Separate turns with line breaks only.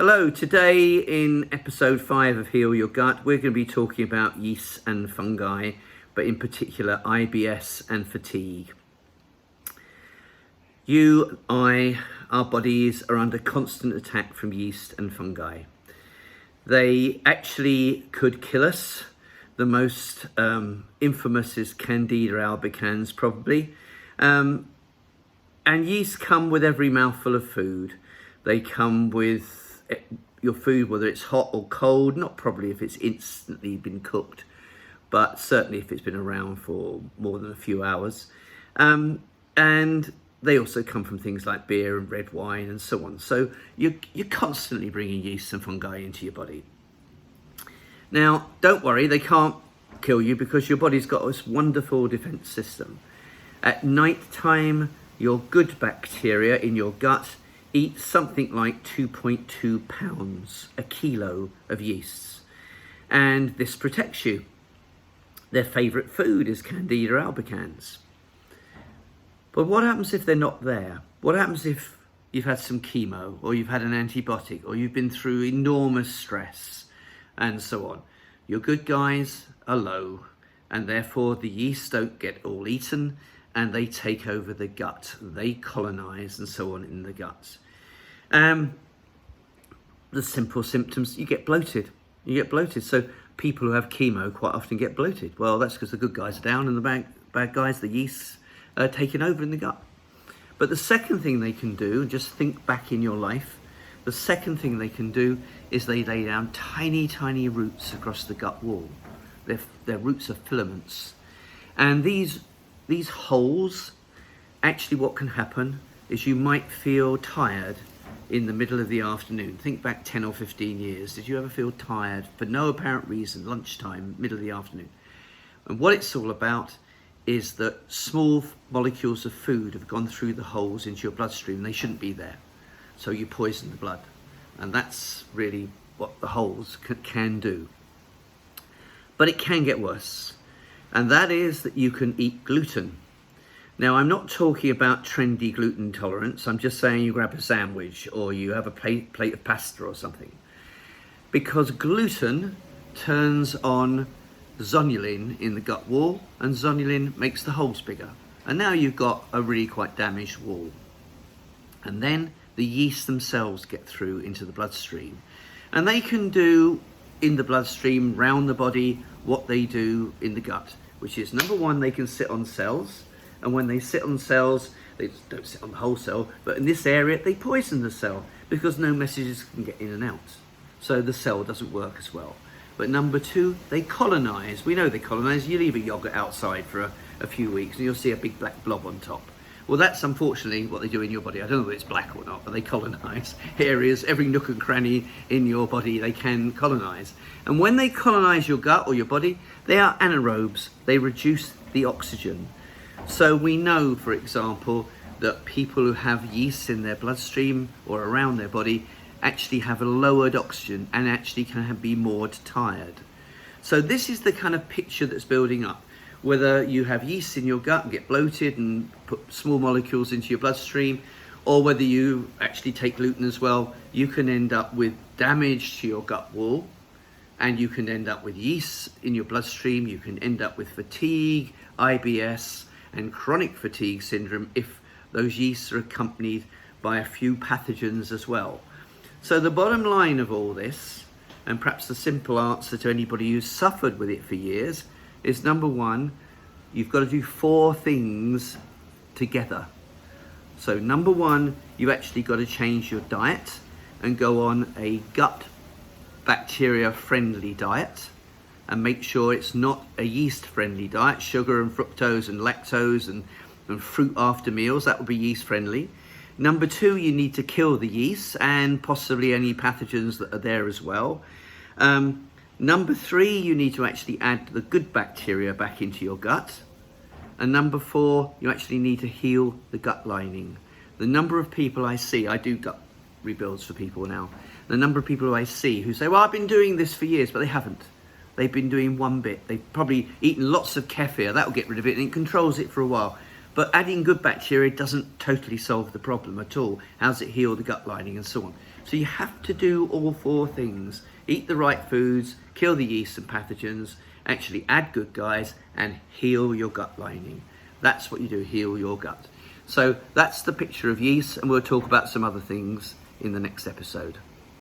Hello, today in episode 5 of Heal Your Gut, we're going to be talking about yeasts and fungi, but in particular IBS and fatigue. Our bodies are under constant attack from yeast and fungi. They actually could kill us. The most infamous is Candida Albicans, probably. And yeast come with every mouthful of food. They come with your food, whether it's hot or cold, not probably if it's instantly been cooked, but certainly if it's been around for more than a few hours. And they also come from things like beer and red wine and so on. So you're constantly bringing yeast and fungi into your body. Now, don't worry, they can't kill you because your body's got this wonderful defense system. At night time, your good bacteria in your gut eat something like 2.2 pounds, a kilo of yeasts. And this protects you. Their favourite food is Candida albicans. But what happens if they're not there? What happens if you've had some chemo, or you've had an antibiotic, or you've been through enormous stress, and so on? Your good guys are low, and therefore the yeasts don't get all eaten, and they take over the gut. They colonize and so on in the gut. The simple symptoms, you get bloated. So people who have chemo quite often get bloated. Well, that's because the good guys are down and the bad guys, the yeasts, are taking over in the gut. But the second thing they can do, just think back in your life, the second thing they can do is they lay down tiny, tiny roots across the gut wall. They're roots of filaments. And these holes, actually what can happen is you might feel tired in the middle of the afternoon. Think back 10 or 15 years. Did you ever feel tired for no apparent reason, lunchtime, middle of the afternoon? And what it's all about is that small molecules of food have gone through the holes into your bloodstream. They shouldn't be there. So you poison the blood. And that's really what the holes can do. But it can get worse. And that is that you can eat gluten. Now, I'm not talking about trendy gluten intolerance. I'm just saying you grab a sandwich or you have a plate of pasta or something. Because gluten turns on zonulin in the gut wall, and zonulin makes the holes bigger. And now you've got a really quite damaged wall. And then the yeast themselves get through into the bloodstream. And they can do in the bloodstream, round the body, what they do in the gut, which is, number one, they can sit on cells. And when they sit on cells, they don't sit on the whole cell, but in this area, they poison the cell because no messages can get in and out. So the cell doesn't work as well. But number two, they colonize. We know they colonize. You leave a yogurt outside for a few weeks and you'll see a big black blob on top. Well, that's unfortunately what they do in your body. I don't know whether it's black or not, but they colonize areas, every nook and cranny in your body they can colonize. And when they colonize your gut or your body, they are anaerobes. They reduce the oxygen. So we know, for example, that people who have yeast in their bloodstream or around their body actually have a lowered oxygen and actually can be more tired. So this is the kind of picture that's building up. Whether you have yeast in your gut and get bloated and put small molecules into your bloodstream, or whether you actually take gluten as well, you can end up with damage to your gut wall, and you can end up with yeast in your bloodstream. You can end up with fatigue, IBS, and chronic fatigue syndrome if those yeasts are accompanied by a few pathogens as well. So the bottom line of all this, and perhaps the simple answer to anybody who's suffered with it for years, is number one, you've got to do 4 things together. So number one, you actually got to change your diet and go on a gut bacteria friendly diet, and make sure it's not a yeast friendly diet, sugar and fructose and lactose and fruit after meals. That would be yeast friendly. Number two, you need to kill the yeast and possibly any pathogens that are there as well. Number three, you need to actually add the good bacteria back into your gut. And number four, you actually need to heal the gut lining. The number of people I see, I do gut rebuilds for people now, the number of people who I see who say, well, I've been doing this for years, but they haven't. They've been doing one bit. They've probably eaten lots of kefir. That will get rid of it, and it controls it for a while. But adding good bacteria doesn't totally solve the problem at all. How does it heal the gut lining and so on? So you have to do all 4 things. Eat the right foods, kill the yeasts and pathogens, actually add good guys, and heal your gut lining. That's what you do, heal your gut. So that's the picture of yeast, and we'll talk about some other things in the next episode.